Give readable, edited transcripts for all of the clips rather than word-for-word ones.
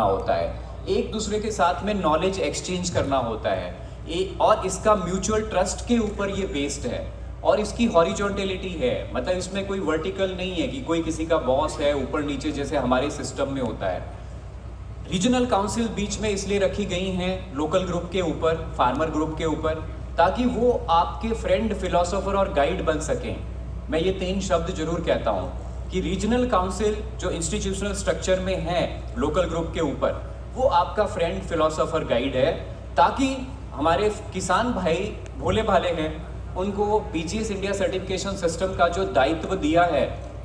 होता है, एक दूसरे के साथ में नॉलेज एक्सचेंज करना होता है, और इसका म्यूचुअल ट्रस्ट के ऊपर ये बेस्ड है और इसकी हॉरिजॉन्टलिटी है। मतलब इसमें कोई वर्टिकल नहीं है कि कोई किसी का बॉस है ऊपर नीचे जैसे हमारे सिस्टम में होता है। रीजनल काउंसिल बीच में इसलिए रखी गई हैं लोकल ग्रुप के ऊपर, फार्मर ग्रुप के ऊपर, ताकि वो आपके फ्रेंड, फिलोसोफर और गाइड बन सकें। मैं ये 3 शब्द जरूर कहता हूँ कि रीजनल काउंसिल जो इंस्टीट्यूशनल स्ट्रक्चर में है लोकल ग्रुप के ऊपर, वो आपका फ्रेंड, फिलोसोफर, गाइड है, ताकि हमारे किसान भाई भोले भाले हैं, उनको पीजीएस इंडिया सर्टिफिकेशन सिस्टम का जो दायित्व दिया है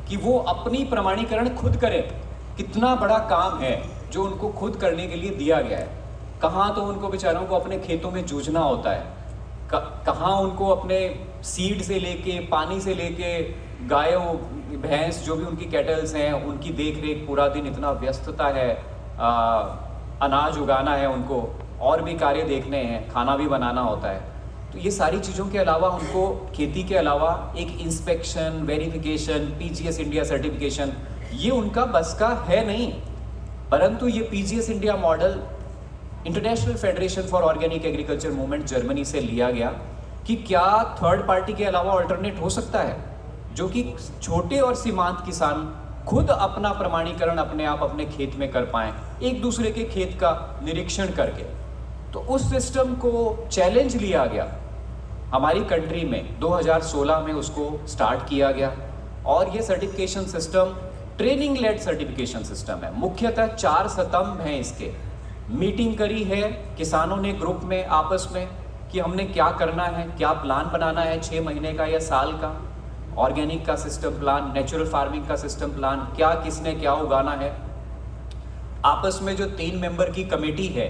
कि वो अपनी प्रमाणीकरण खुद करें। कितना बड़ा काम है जो उनको खुद करने के लिए दिया गया है। कहाँ तो उनको बेचारों को अपने खेतों में जूझना होता है, कहाँ उनको अपने सीड से लेके, पानी से लेके, गायों भैंस जो भी उनकी कैटल्स हैं उनकी देख रेख, पूरा दिन इतना व्यस्तता है, अनाज उगाना है उनको, और भी कार्य देखने हैं, खाना भी बनाना होता है। तो ये सारी चीज़ों के अलावा उनको खेती के अलावा एक inspection, verification, PGS India certification, ये उनका बस का है नहीं। परंतु ये PGS India model international federation for organic agriculture movement Germany से लिया गया कि क्या थर्ड पार्टी के अलावा ऑल्टरनेट हो सकता है जो कि छोटे और सीमांत किसान खुद अपना प्रमाणीकरण अपने आप अपने खेत में कर पाएं, एक दूसरे के खेत का निरीक्षण करके। तो उस सिस्टम को चैलेंज लिया गया हमारी कंट्री में, 2016 में उसको स्टार्ट किया गया। और ये certification system training led certification system है। मुख्यतः 4 स्तंभ हैं इसके। मीटिंग करी है किसानों ने ग्रुप में आपस में कि हमने क्या करना है, क्या प्लान बनाना है 6 महीने का या साल का, ऑर्गेनिक का सिस्टम प्लान, नेचुरल फार्मिंग का सिस्टम प्लान, क्या किसने क्या उगाना है। आपस में जो 3 मेंबर की कमेटी है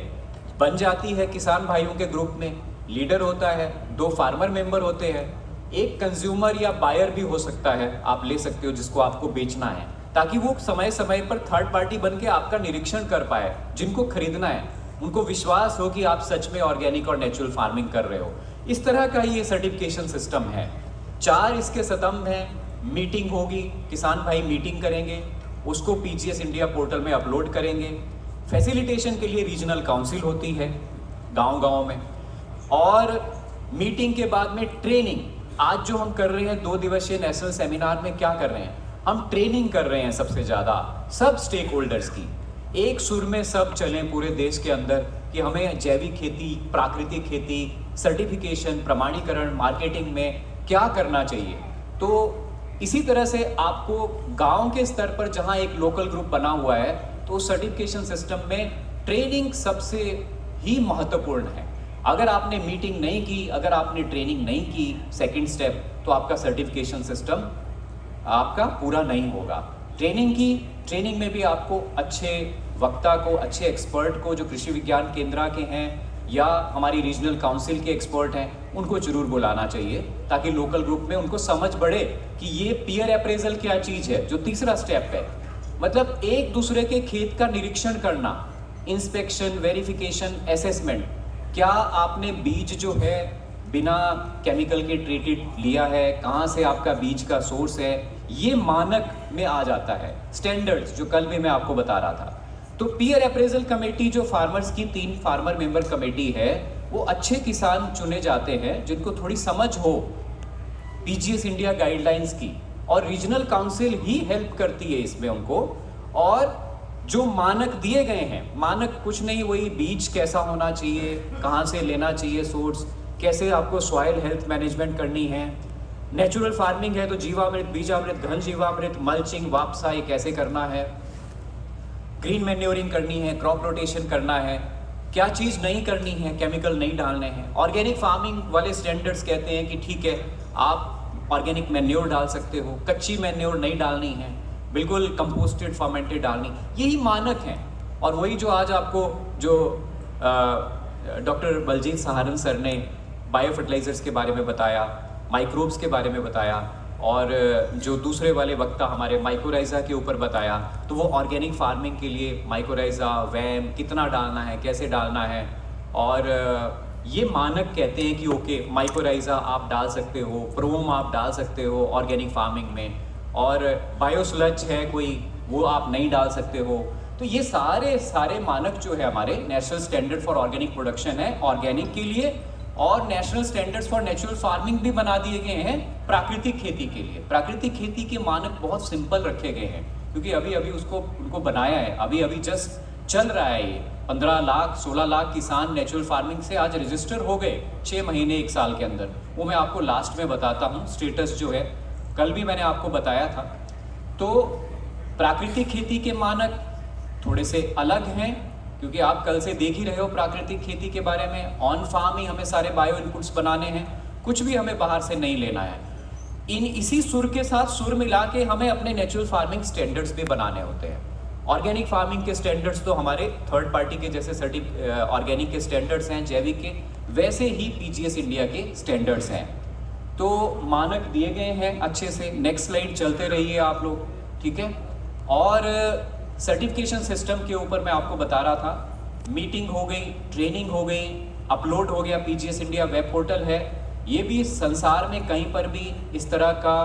बन जाती है किसान भाइयों के ग्रुप में। लीडर होता है, 2 फार्मर मेंबर होते हैं, एक कंज्यूमर या बायर भी हो सकता है, आप ले सकते हो जिसको आपको बेचना है, ताकि वो समय समय पर थर्ड पार्टी बन के आपका निरीक्षण कर पाए। जिनको खरीदना है उनको विश्वास हो कि आप सच में ऑर्गेनिक और नेचुरल फार्मिंग कर रहे हो। इस तरह का ये सर्टिफिकेशन सिस्टम है। 4 इसके स्तंभ हैं। मीटिंग होगी, किसान भाई मीटिंग करेंगे, उसको पीजीएस इंडिया पोर्टल में अपलोड करेंगे। फैसिलिटेशन के लिए रीजनल काउंसिल होती है गांव-गांव में, और मीटिंग के बाद में ट्रेनिंग। आज जो हम कर रहे हैं 2 दिवसीय नेशनल सेमिनार में क्या कर रहे हैं, हम ट्रेनिंग कर रहे हैं सबसे ज़्यादा सब स्टेक होल्डर्स की। एक सुर में सब चलें पूरे देश के अंदर कि हमें जैविक खेती, प्राकृतिक खेती, सर्टिफिकेशन, प्रमाणीकरण, मार्केटिंग में क्या करना चाहिए। तो इसी तरह से आपको गांव के स्तर पर जहां एक लोकल ग्रुप बना हुआ है, तो सर्टिफिकेशन सिस्टम में ट्रेनिंग सबसे ही महत्वपूर्ण है। अगर आपने मीटिंग नहीं की, अगर आपने ट्रेनिंग नहीं की, सेकंड स्टेप, तो आपका सर्टिफिकेशन सिस्टम आपका पूरा नहीं होगा। ट्रेनिंग में भी आपको अच्छे वक्ता को, अच्छे एक्सपर्ट को जो कृषि विज्ञान केंद्र के हैं या हमारी रीजनल काउंसिल के एक्सपर्ट हैं, उनको जरूर बुलाना चाहिए, ताकि लोकल ग्रुप में उनको समझ बढ़े कि ये पीयर अप्रेजल क्या चीज़ है, जो तीसरा स्टेप है। मतलब एक दूसरे के खेत का निरीक्षण करना, इंस्पेक्शन, वेरिफिकेशन, असेसमेंट। क्या आपने बीज जो है बिना केमिकल के ट्रीटेड लिया है, कहाँ से आपका बीज का सोर्स है, ये मानक में आ जाता है। स्टैंडर्ड्स जो कल भी मैं आपको बता रहा था। तो पीयर अप्रेजल कमेटी जो फार्मर्स की 3 फार्मर मेंबर कमेटी है, वो अच्छे किसान चुने जाते हैं जिनको थोड़ी समझ हो पीजीएस इंडिया गाइडलाइंस की, और रीजनल काउंसिल ही हेल्प करती है इसमें उनको। और जो मानक दिए गए हैं, मानक कुछ नहीं, वही बीज कैसा होना चाहिए, कहाँ से लेना चाहिए सोर्स, कैसे आपको सॉइल हेल्थ मैनेजमेंट करनी है, नेचुरल फार्मिंग है तो जीवामृत, बीजामृत, घन जीवामृत, मल्चिंग, वापसा ये कैसे करना है, ग्रीन मैन्योरिंग करनी है, क्रॉप रोटेशन करना है, क्या चीज़ नहीं करनी है, केमिकल नहीं डालने हैं। ऑर्गेनिक फार्मिंग वाले स्टैंडर्ड्स कहते हैं कि ठीक है, आप ऑर्गेनिक मैन्योर डाल सकते हो, कच्ची मैन्योर नहीं डालनी है, बिल्कुल कंपोस्टेड फर्मेंटेड डालनी, यही मानक हैं। और वही जो आज आपको जो डॉक्टर बलजीत सहारन सर ने बायो फर्टिलाइजर्स के बारे में बताया, माइक्रोब्स के बारे में बताया, और जो दूसरे वाले वक्ता हमारे माइकोराइज़ा के ऊपर बताया, तो वो ऑर्गेनिक फार्मिंग के लिए माइकोराइज़ा, वैम कितना डालना है, कैसे डालना है, और ये मानक कहते हैं कि ओके माइकोराइज़ा आप डाल सकते हो, प्रोम आप डाल सकते हो ऑर्गेनिक फार्मिंग में, और बायोस्लज है कोई, वो आप नहीं डाल सकते हो। तो ये सारे मानक जो है हमारे national standard for organic production है ऑर्गेनिक के लिए, और national standards for natural farming भी बना दिए गए हैं प्राकृतिक खेती के लिए। प्राकृतिक खेती के मानक बहुत सिंपल रखे गए हैं, क्योंकि अभी उनको बनाया है, अभी जस्ट चल रहा है। ये 15 लाख 16 लाख किसान नेचुरल फार्मिंग से आज रजिस्टर हो गए 6 महीने 1 साल के अंदर। वो मैं आपको लास्ट में बताता हूँ स्टेटस जो है, कल भी मैंने आपको बताया था। तो प्राकृतिक खेती के मानक थोड़े से अलग हैं, क्योंकि आप कल से देख ही रहे हो प्राकृतिक खेती के बारे में। ऑन फार्म ही हमें सारे बायो इनपुट्स बनाने हैं, कुछ भी हमें बाहर से नहीं लेना है। इसी सुर के साथ सुर मिला के हमें अपने नेचुरल फार्मिंग स्टैंडर्ड्स भी बनाने होते हैं। ऑर्गेनिक फार्मिंग के स्टैंडर्ड्स तो हमारे थर्ड पार्टी के जैसे ऑर्गेनिक के स्टैंडर्ड्स हैं, जैविक के, वैसे ही पीजीएस इंडिया के स्टैंडर्ड्स हैं। तो मानक दिए गए हैं अच्छे से। नेक्स्ट स्लाइड चलते रहिए आप लोग, ठीक है। और सर्टिफिकेशन सिस्टम के ऊपर मैं आपको बता रहा था, मीटिंग हो गई, ट्रेनिंग हो गई, अपलोड हो गया, पीजीएस इंडिया वेब पोर्टल है। ये भी संसार में कहीं पर भी इस तरह का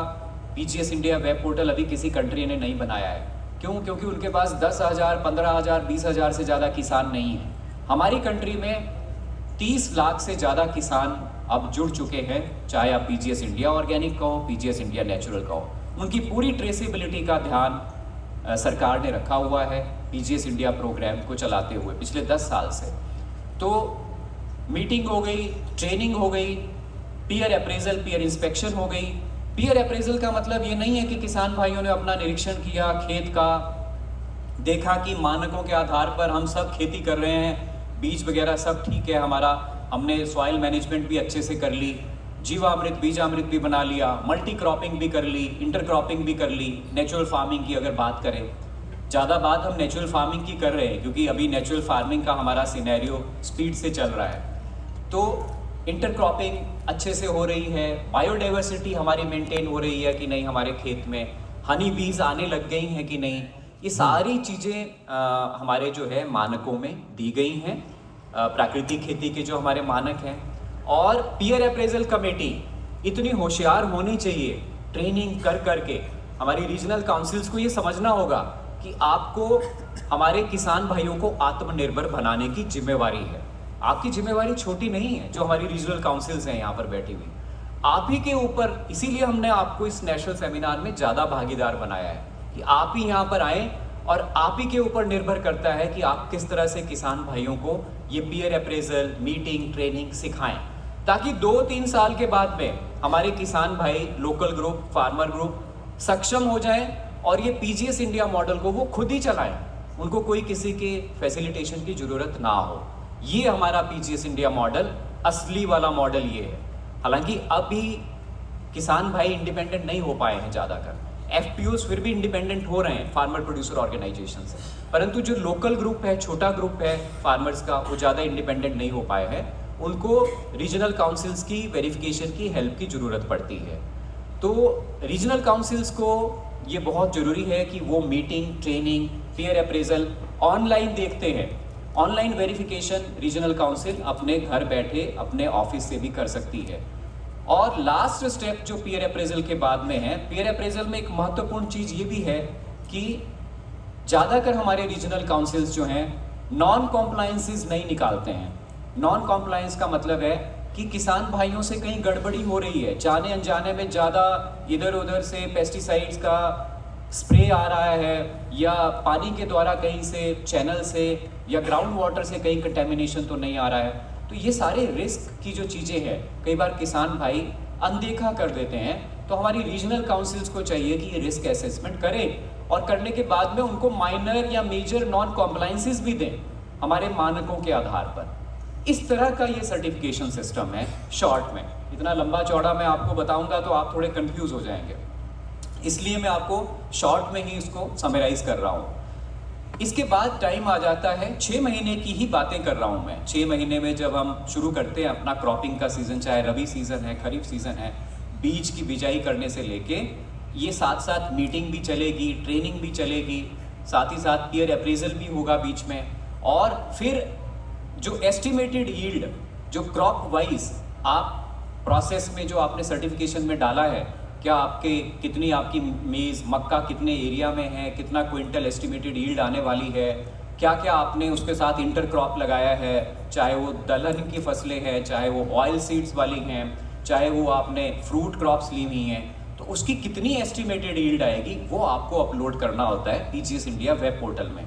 पीजीएस इंडिया वेब पोर्टल अभी किसी कंट्री ने नहीं बनाया है। क्यों? क्योंकि उनके पास 10,000, 15,000, 20,000 से ज़्यादा किसान नहीं हैं। हमारी कंट्री में 30 लाख से ज़्यादा किसान अब जुड़ चुके हैं, चाहे आप पीजीएस इंडिया ऑर्गेनिक कहो, पीजीएस इंडिया नेचुरल कहो। उनकी पूरी ट्रेसेबिलिटी का ध्यान सरकार ने रखा हुआ है पीजीएस इंडिया प्रोग्राम को चलाते हुए पिछले 10 साल से। तो मीटिंग हो गई, ट्रेनिंग हो गई, पीयर अप्रेजल, पीयर इंस्पेक्शन हो गई। पीयर अप्रेजल का मतलब ये नहीं है कि किसान भाइयों ने अपना निरीक्षण किया खेत का, देखा कि मानकों के आधार पर हम सब खेती कर रहे हैं, बीज वगैरह सब ठीक है हमारा, हमने सॉइल मैनेजमेंट भी अच्छे से कर ली, जीवामृत बीजामृत भी बना लिया, मल्टी क्रॉपिंग भी कर ली, इंटर क्रॉपिंग भी कर ली। नेचुरल फार्मिंग की अगर बात करें, ज़्यादा बात हम नेचुरल फार्मिंग की कर रहे हैं क्योंकि अभी नेचुरल फार्मिंग का हमारा सिनेरियो स्पीड से चल रहा है। तो इंटर क्रॉपिंग अच्छे से हो रही है, बायोडाइवर्सिटी हमारी मेंटेन हो रही है कि नहीं, हमारे खेत में हनी बीज आने लग गई हैं कि नहीं, ये सारी चीज़ें हमारे जो है मानकों में दी गई हैं, प्राकृतिक खेती के जो हमारे मानक हैं। और पीयर अप्रेजल कमेटी इतनी होशियार होनी चाहिए, ट्रेनिंग कर करके हमारी रीजनल काउंसिल्स को ये समझना होगा कि आपको हमारे किसान भाइयों को आत्मनिर्भर बनाने की जिम्मेवारी है। आपकी जिम्मेवारी छोटी नहीं है, जो हमारी रीजनल काउंसिल्स हैं यहाँ पर बैठी हुई, आप ही के ऊपर, इसीलिए हमने आपको इस नेशनल सेमिनार में ज़्यादा भागीदार बनाया है कि आप ही यहाँ पर आएँ, और आप ही के ऊपर निर्भर करता है कि आप किस तरह से किसान भाइयों को ये पीयर अप्रेजल, मीटिंग, ट्रेनिंग सिखाएं, ताकि 2-3 साल के बाद में हमारे किसान भाई, लोकल ग्रुप, फार्मर ग्रुप सक्षम हो जाएं और ये पीजीएस इंडिया मॉडल को वो खुद ही चलाएं, उनको कोई किसी के फैसिलिटेशन की ज़रूरत ना हो। ये हमारा पीजीएस इंडिया मॉडल, असली वाला मॉडल ये है। हालांकि अभी किसान भाई इंडिपेंडेंट नहीं हो पाए हैं ज़्यादातर, एफपीओस फिर भी इंडिपेंडेंट हो रहे हैं फार्मर प्रोड्यूसर ऑर्गेनाइजेशन से, परंतु जो लोकल ग्रुप है, छोटा ग्रुप है फार्मर्स का, वो ज़्यादा इंडिपेंडेंट नहीं हो पाए हैं। उनको रीजनल काउंसिल्स की वेरिफिकेशन की हेल्प की ज़रूरत पड़ती है। तो रीजनल काउंसिल्स को ये बहुत ज़रूरी है कि वो meeting, training, peer appraisal online देखते हैं। ऑनलाइन वेरिफिकेशन रीजनल काउंसिल अपने घर बैठे अपने ऑफिस से भी कर सकती है। और लास्ट स्टेप जो पीयर अप्रेजल के बाद में है, पीयर अप्रेजल में एक महत्वपूर्ण चीज़ ये भी है कि ज़्यादातर हमारे रीजनल काउंसिल्स जो हैं नॉन कॉम्प्लायंसेस नहीं निकालते हैं। नॉन कॉम्प्लायंस का मतलब है कि किसान भाइयों से कहीं गड़बड़ी हो रही है, जाने अनजाने में ज़्यादा इधर उधर से पेस्टिसाइड्स का स्प्रे आ रहा है, या पानी के द्वारा कहीं से, चैनल से या ग्राउंड वाटर से कहीं कंटेमिनेशन तो नहीं आ रहा है। तो ये सारे रिस्क की जो चीज़ें हैं कई बार किसान भाई अनदेखा कर देते हैं। तो हमारी रीजनल काउंसिल्स को चाहिए कि ये रिस्क असेसमेंट करें और करने के बाद में उनको माइनर या मेजर नॉन कॉम्प्लायंसेस भी दें हमारे मानकों के आधार पर। इस तरह का ये सर्टिफिकेशन सिस्टम है शॉर्ट में। इतना लंबा चौड़ा मैं आपको बताऊंगा तो आप थोड़े कंफ्यूज हो जाएंगे, इसलिए मैं आपको शॉर्ट में ही इसको समराइज कर रहा हूँ। इसके बाद टाइम आ जाता है 6 महीने की ही बातें कर रहा हूँ मैं। 6 महीने में जब हम शुरू करते हैं अपना क्रॉपिंग का सीज़न, चाहे रबी सीज़न है, खरीफ सीज़न है, बीज की बिजाई करने से लेके ये साथ साथ मीटिंग भी चलेगी, ट्रेनिंग भी चलेगी, साथ ही साथ पीयर अप्रेजल भी होगा बीच में, और फिर जो एस्टिमेटेड यील्ड जो क्रॉप वाइज आप प्रोसेस में जो आपने सर्टिफिकेशन में डाला है क्या आपके कितनी आपकी मेज़ मक्का कितने एरिया में है, कितना क्विंटल एस्टिमेटेड यील्ड आने वाली है, क्या क्या आपने उसके साथ इंटर क्रॉप लगाया है, चाहे वो दलहन की फसलें हैं, चाहे वो ऑयल सीड्स वाली हैं, चाहे वो आपने फ्रूट क्रॉप्स ली हुई हैं, तो उसकी कितनी एस्टिमेटेड यील्ड आएगी वो आपको अपलोड करना होता है पीजीएस इंडिया वेब पोर्टल में।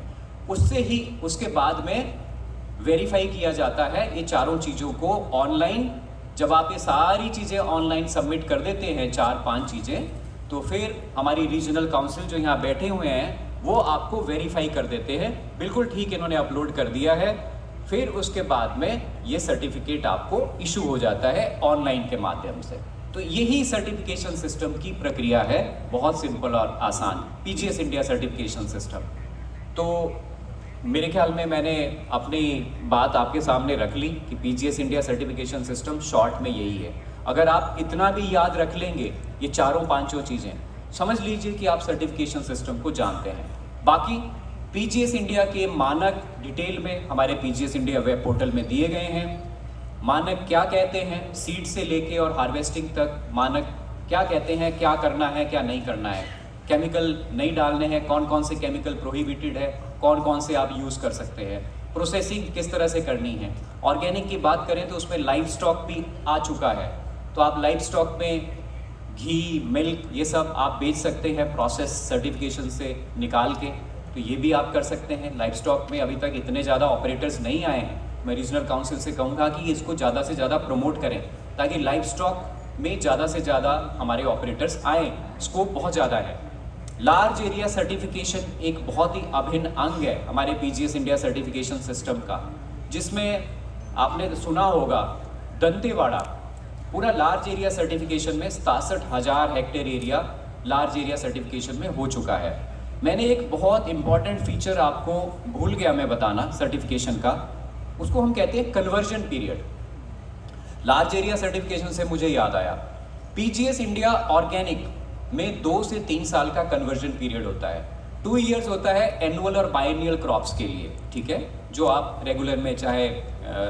उससे ही उसके बाद में वेरीफाई किया जाता है ये चारों चीज़ों को ऑनलाइन। जब आप ये सारी चीज़ें ऑनलाइन सबमिट कर देते हैं 4-5 चीज़ें, तो फिर हमारी रीजनल काउंसिल जो यहाँ बैठे हुए हैं वो आपको वेरीफाई कर देते हैं, बिल्कुल ठीक इन्होंने अपलोड कर दिया है। फिर उसके बाद में ये सर्टिफिकेट आपको इशू हो जाता है ऑनलाइन के माध्यम से। तो यही सर्टिफिकेशन सिस्टम की प्रक्रिया है, बहुत सिंपल और आसान, पीजीएस इंडिया सर्टिफिकेशन सिस्टम। तो मेरे ख्याल में मैंने अपनी बात आपके सामने रख ली कि PGS India certification system short में यही है। अगर आप इतना भी याद रख लेंगे ये चारों पांचों चीज़ें, समझ लीजिए कि आप सर्टिफिकेशन सिस्टम को जानते हैं। बाकी पीजीएस इंडिया के मानक डिटेल में हमारे पीजीएस इंडिया वेब पोर्टल में दिए गए हैं। मानक क्या कहते हैं, सीड से लेके और हार्वेस्टिंग तक मानक क्या कहते हैं, क्या करना है क्या नहीं करना है, केमिकल नहीं डालने हैं, कौन कौन से केमिकल प्रोहिबिटेड है, कौन कौन से आप यूज़ कर सकते हैं, प्रोसेसिंग किस तरह से करनी है। ऑर्गेनिक की बात करें तो उसमें लाइव स्टॉक भी आ चुका है, तो आप लाइव स्टॉक में घी, मिल्क ये सब आप बेच सकते हैं प्रोसेस सर्टिफिकेशन से निकाल के, तो ये भी आप कर सकते हैं। लाइव स्टॉक में अभी तक इतने ज़्यादा ऑपरेटर्स नहीं आए हैं, मैं रीजनल काउंसिल से कहूँगा कि इसको ज़्यादा से ज़्यादा प्रमोट करें ताकि लाइव स्टॉक में ज़्यादा से ज़्यादा हमारे ऑपरेटर्स आएँ, स्कोप बहुत ज़्यादा है। लार्ज एरिया सर्टिफिकेशन एक बहुत ही अभिन्न अंग है हमारे पीजीएस इंडिया सर्टिफिकेशन सिस्टम का, जिसमें आपने सुना होगा दंतेवाड़ा पूरा लार्ज एरिया सर्टिफिकेशन में 67,000 hectare area large area certification में हो चुका है। मैंने एक बहुत इंपॉर्टेंट फीचर आपको भूल गया मैं बताना सर्टिफिकेशन का, उसको हम कहते हैं conversion period. Large area certification से मुझे याद आया, पीजीएस इंडिया ऑर्गेनिक में 2 से 3 साल का कन्वर्जन पीरियड होता है। 2 इयर्स होता है एनुअल और बायनियल क्रॉप्स के लिए, ठीक है, जो आप रेगुलर में चाहे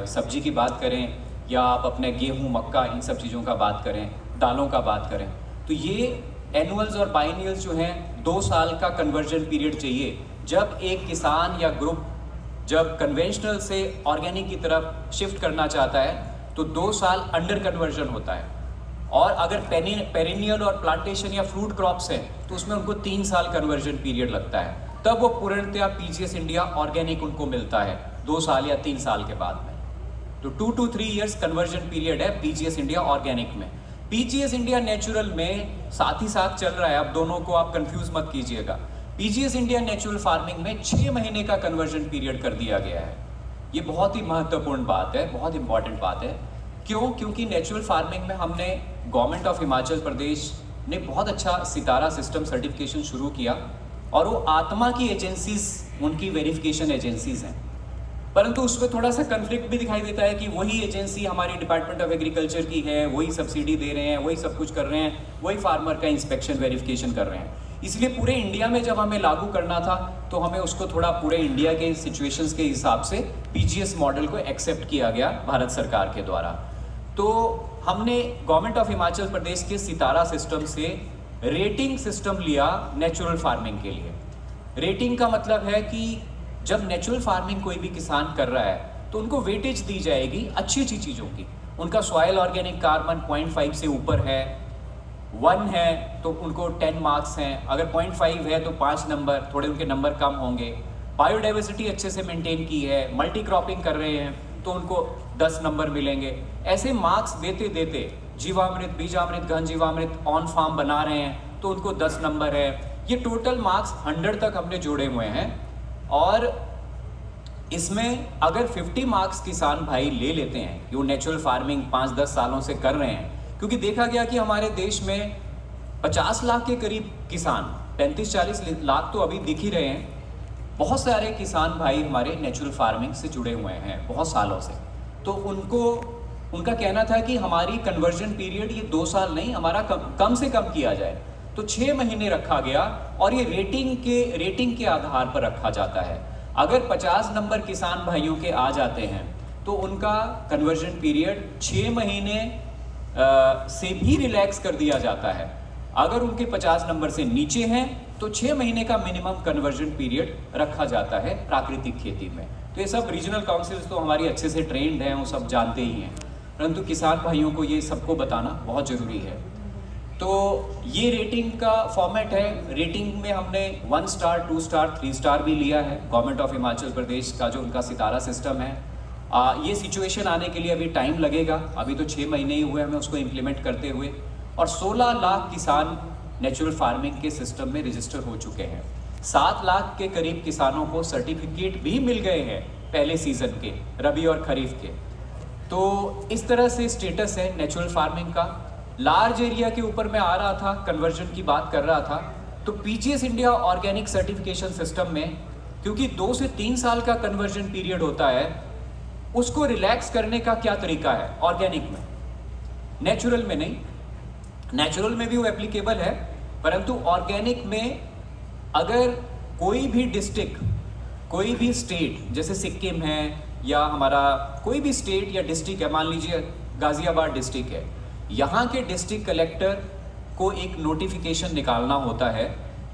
सब्जी की बात करें या आप अपने गेहूं, मक्का, इन सब चीज़ों का बात करें, दालों का बात करें, तो ये एनुअल्स और बायनियल्स जो हैं 2 साल का कन्वर्जन पीरियड चाहिए। जब एक किसान या ग्रुप जब कन्वेंशनल से ऑर्गेनिक की तरफ शिफ्ट करना चाहता है तो 2 साल अंडर कन्वर्जन होता है, और अगर पेरिनियल और प्लांटेशन या फ्रूट क्रॉप्स हैं तो उसमें उनको 3 साल कन्वर्जन पीरियड लगता है, तब वो पूर्णतया पीजीएस इंडिया ऑर्गेनिक उनको मिलता है 2 साल या 3 साल के बाद में। तो 2 to 3 इयर्स कन्वर्जन पीरियड है पीजीएस इंडिया ऑर्गेनिक में। पीजीएस इंडिया नेचुरल में साथ ही साथ चल रहा है, अब दोनों को आप कंफ्यूज मत कीजिएगा। पीजीएस इंडिया नेचुरल फार्मिंग में 6 महीने का कन्वर्जन पीरियड कर दिया गया है। ये बहुत ही महत्वपूर्ण बात है, बहुत इंपॉर्टेंट बात है। क्यों? क्योंकि नेचुरल फार्मिंग में हमने गवर्नमेंट ऑफ हिमाचल प्रदेश ने बहुत अच्छा सितारा सिस्टम सर्टिफिकेशन शुरू किया, और वो आत्मा की एजेंसीज उनकी वेरिफिकेशन एजेंसीज हैं, परंतु उसमें थोड़ा सा कन्फ्लिक्ट भी दिखाई देता है कि वही एजेंसी हमारी डिपार्टमेंट ऑफ एग्रीकल्चर की है, वही सब्सिडी दे रहे हैं, वही सब कुछ कर रहे हैं, वही फार्मर का इंस्पेक्शन वेरिफिकेशन कर रहे हैं। इसलिए पूरे इंडिया में जब हमें लागू करना था तो हमें उसको थोड़ा पूरे इंडिया के सिचुएशंस के हिसाब से पीजीएस मॉडल को एक्सेप्ट किया गया भारत सरकार के द्वारा। तो हमने गवर्नमेंट ऑफ हिमाचल प्रदेश के सितारा सिस्टम से रेटिंग सिस्टम लिया नेचुरल फार्मिंग के लिए। रेटिंग का मतलब है कि जब नेचुरल फार्मिंग कोई भी किसान कर रहा है तो उनको वेटेज दी जाएगी अच्छी अच्छी चीज़ों की। उनका सॉयल ऑर्गेनिक कार्बन 0.5 से ऊपर है, 1 है तो उनको 10 मार्क्स हैं, अगर 0.5 है तो 5 नंबर, थोड़े उनके नंबर कम होंगे। बायोडाइवर्सिटी अच्छे से मेंटेन की है, मल्टी क्रॉपिंग कर रहे हैं तो उनको 10 नंबर मिलेंगे। ऐसे मार्क्स देते देते जीवामृत, बीजामृत, घन जीवामृत ऑन फार्म बना रहे हैं तो उनको 10 नंबर है। ये टोटल मार्क्स 100 तक हमने जोड़े हुए हैं, और इसमें अगर 50 मार्क्स किसान भाई ले लेते हैं कि वो नेचुरल फार्मिंग 5-10 सालों से कर रहे हैं, क्योंकि देखा गया कि हमारे देश में 50 लाख के करीब किसान, 35-40 लाख तो अभी दिख ही रहे हैं, बहुत सारे किसान भाई हमारे नेचुरल फार्मिंग से जुड़े हुए हैं बहुत सालों से। तो उनका कहना था कि हमारी कन्वर्जन पीरियड ये 2 साल नहीं, हमारा कम से कम किया जाए, तो 6 महीने रखा गया, और ये रेटिंग के आधार पर रखा जाता है। अगर 50 नंबर किसान भाइयों के आ जाते हैं तो उनका कन्वर्जन पीरियड 6 महीने से भी रिलैक्स कर दिया जाता है। अगर उनके 50 नंबर से नीचे हैं तो 6 महीने का मिनिमम कन्वर्जन पीरियड रखा जाता है प्राकृतिक खेती में। तो ये सब रीजनल काउंसिल्स तो हमारी अच्छे से ट्रेंड हैं, वो सब जानते ही हैं, परंतु किसान भाइयों को ये सबको बताना बहुत ज़रूरी है। तो ये रेटिंग का फॉर्मेट है। रेटिंग में हमने 1 स्टार, 2 स्टार, 3 स्टार भी लिया है। गवर्नमेंट ऑफ हिमाचल प्रदेश का जो उनका सितारा सिस्टम है, ये सिचुएशन आने के लिए अभी टाइम लगेगा। अभी तो 6 महीने ही हुए हमें उसको इम्प्लीमेंट करते हुए, और 16 लाख किसान नेचुरल फार्मिंग के सिस्टम में रजिस्टर हो चुके हैं। 7 लाख के करीब किसानों को सर्टिफिकेट भी मिल गए हैं पहले सीजन के, रबी और खरीफ के। तो इस तरह से स्टेटस है नेचुरल फार्मिंग का। लार्ज एरिया के ऊपर मैं आ रहा था, कन्वर्जन की बात कर रहा था, तो PGS India organic certification system में क्योंकि 2 से 3 साल का कन्वर्जन पीरियड होता है, उसको रिलैक्स करने का क्या तरीका है ऑर्गेनिक में, नेचुरल में नहीं। नेचुरल में भी वो एप्लीकेबल है, परंतु ऑर्गेनिक में अगर कोई भी डिस्ट्रिक्ट, कोई भी स्टेट, जैसे सिक्किम है या हमारा कोई भी स्टेट या डिस्ट्रिक्ट है, मान लीजिए गाजियाबाद डिस्ट्रिक्ट है, यहाँ के डिस्ट्रिक्ट कलेक्टर को एक नोटिफिकेशन निकालना होता है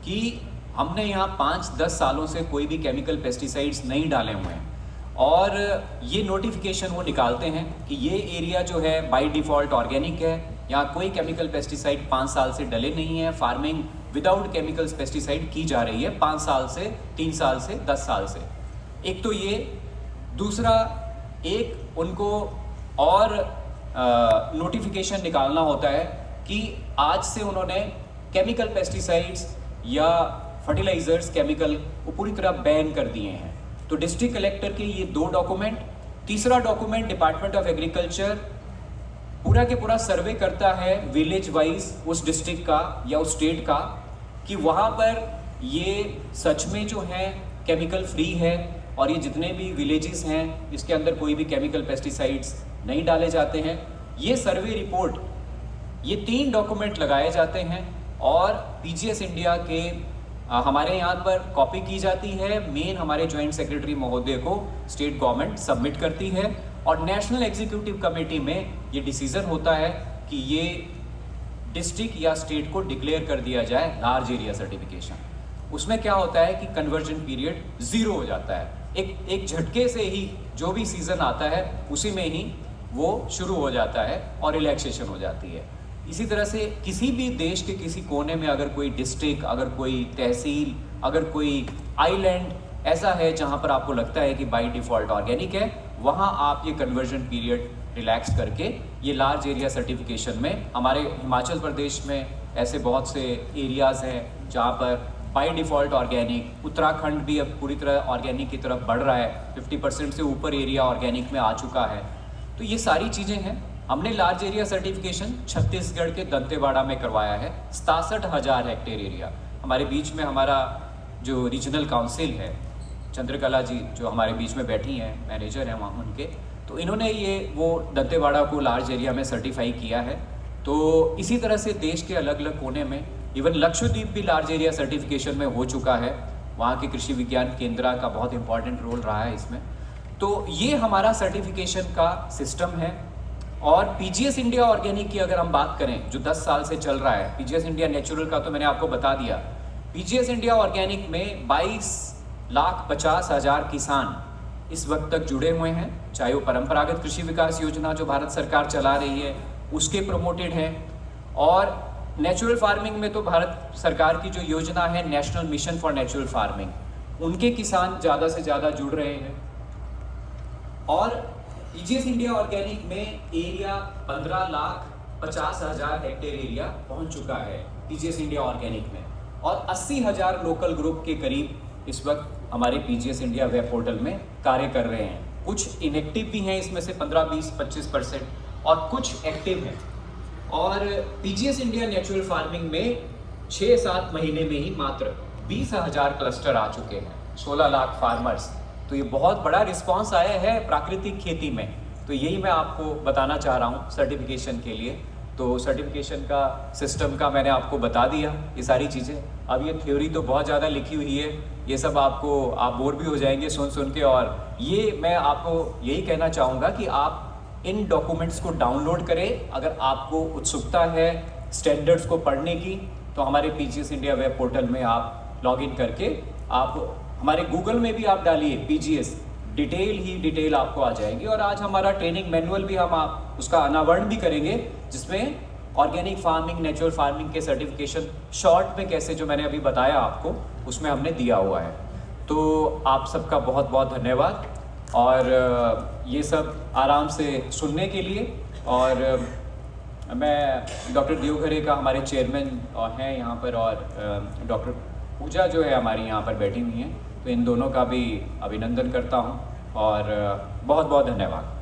कि हमने यहाँ 5-10 सालों से कोई भी केमिकल पेस्टिसाइड्स नहीं डाले हुए हैं, और ये नोटिफिकेशन वो निकालते हैं कि ये एरिया जो है बाय डिफ़ॉल्ट ऑर्गेनिक है, यहाँ कोई केमिकल पेस्टिसाइड 5 साल से डले नहीं है, फार्मिंग विदाउट केमिकल्स पेस्टिसाइड की जा रही है 5 साल से, 3 साल से, 10 साल से। एक तो ये, दूसरा एक उनको और नोटिफिकेशन निकालना होता है कि आज से उन्होंने केमिकल पेस्टिसाइड्स या फर्टिलाइजर्स केमिकल को पूरी तरह बैन कर दिए हैं। तो डिस्ट्रिक्ट कलेक्टर के ये 2 डॉक्यूमेंट। तीसरा डॉक्यूमेंट डिपार्टमेंट ऑफ एग्रीकल्चर पूरा के पूरा सर्वे करता है विलेज वाइज उस डिस्ट्रिक्ट का या उस स्टेट का, कि वहाँ पर ये सच में जो है केमिकल फ्री है और ये जितने भी विलेजेस हैं इसके अंदर कोई भी केमिकल पेस्टिसाइड्स नहीं डाले जाते हैं। ये सर्वे रिपोर्ट, ये 3 डॉक्यूमेंट लगाए जाते हैं और पीजीएस इंडिया के हमारे यहाँ पर कॉपी की जाती है। मेन हमारे जॉइंट सेक्रेटरी महोदय को स्टेट गवर्नमेंट सबमिट करती है और नेशनल एग्जीक्यूटिव कमेटी में ये डिसीजन होता है कि ये डिस्ट्रिक्ट या स्टेट को डिक्लेयर कर दिया जाए लार्ज एरिया सर्टिफिकेशन। उसमें क्या होता है कि कन्वर्जन पीरियड 0 हो जाता है। एक झटके से ही जो भी सीज़न आता है उसी में ही वो शुरू हो जाता है और रिलैक्सेशन हो जाती है। इसी तरह से किसी भी देश के किसी कोने में अगर कोई डिस्ट्रिक्ट, अगर कोई तहसील, अगर कोई आइलैंड ऐसा है जहाँ पर आपको लगता है कि बाय डिफ़ॉल्ट ऑर्गेनिक है, वहाँ आप ये कन्वर्जन पीरियड रिलैक्स करके ये लार्ज एरिया सर्टिफिकेशन में, हमारे हिमाचल प्रदेश में ऐसे बहुत से एरियाज़ हैं जहाँ पर बाय डिफ़ॉल्ट ऑर्गेनिक, उत्तराखंड भी अब पूरी तरह ऑर्गेनिक की तरफ बढ़ रहा है, 50% से ऊपर एरिया ऑर्गेनिक में आ चुका है। तो ये सारी चीज़ें हैं। हमने लार्ज एरिया सर्टिफिकेशन छत्तीसगढ़ के दंतेवाड़ा में करवाया है, 67,000 हेक्टेयर एरिया। हमारे बीच में हमारा जो रीजनल काउंसिल है, चंद्रकला जी जो हमारे बीच में बैठी हैं, मैनेजर हैं वहाँ उनके, तो इन्होंने ये वो दंतेवाड़ा को लार्ज एरिया में सर्टिफाई किया है। तो इसी तरह से देश के अलग अलग कोने में, इवन लक्षद्वीप भी लार्ज एरिया सर्टिफिकेशन में हो चुका है। वहाँ के कृषि विज्ञान केंद्र का बहुत इंपॉर्टेंट रोल रहा है इसमें। तो ये हमारा सर्टिफिकेशन का सिस्टम है। और पीजीएस इंडिया ऑर्गेनिक की अगर हम बात करें जो 10 साल से चल रहा है, पीजीएस इंडिया नेचुरल का तो मैंने आपको बता दिया। पीजीएस इंडिया ऑर्गेनिक में 22,50,000 किसान इस वक्त तक जुड़े हुए हैं, चाहे वो परंपरागत कृषि विकास योजना जो भारत सरकार चला रही है उसके प्रमोटेड हैं, और नेचुरल फार्मिंग में तो भारत सरकार की जो योजना है national mission for natural farming, उनके किसान ज़्यादा से ज़्यादा जुड़ रहे हैं। और पीजीएस इंडिया ऑर्गेनिक में एरिया 15,50,000 हेक्टेयर एरिया पहुंच चुका है पीजीएस इंडिया ऑर्गेनिक में, और 80,000 लोकल ग्रुप के करीब इस वक्त हमारे पीजीएस इंडिया वेब पोर्टल में कार्य कर रहे हैं। कुछ इनएक्टिव भी हैं, इसमें से 15, 20, 25%, और कुछ एक्टिव हैं। और पीजीएस इंडिया नेचुरल फार्मिंग में 6-7 महीने में ही मात्र 20,000 क्लस्टर आ चुके हैं, 16 लाख फार्मर्स। तो ये बहुत बड़ा रिस्पांस आया है प्राकृतिक खेती में। तो यही मैं आपको बताना चाह रहा हूँ सर्टिफिकेशन के लिए। तो सर्टिफिकेशन का सिस्टम का मैंने आपको बता दिया ये सारी चीज़ें। अब ये थ्योरी तो बहुत ज़्यादा लिखी हुई है, ये सब आपको आप बोर भी हो जाएंगे सुन के। और ये मैं आपको यही कहना चाहूँगा कि आप इन डॉक्यूमेंट्स को डाउनलोड करें। अगर आपको उत्सुकता है स्टैंडर्ड्स को पढ़ने की, तो हमारे पीजीएस इंडिया वेब पोर्टल में आप लॉगिन करके आप हमारे गूगल में भी आप डालिए पीजीएस, डिटेल आपको आ जाएगी। और आज हमारा ट्रेनिंग मैनुअल भी हम आप उसका अनावरण भी करेंगे, जिसमें ऑर्गेनिक फार्मिंग, नेचुरल फार्मिंग के सर्टिफिकेशन शॉर्ट में कैसे, जो मैंने अभी बताया आपको, उसमें हमने दिया हुआ है। तो आप सबका बहुत बहुत धन्यवाद, और ये सब आराम से सुनने के लिए। और मैं डॉक्टर देवघरे का, हमारे चेयरमैन हैं यहाँ पर, और डॉक्टर पूजा जो है हमारी यहाँ पर बैठी हुई हैं, तो इन दोनों का भी अभिनंदन करता हूँ, और बहुत बहुत धन्यवाद।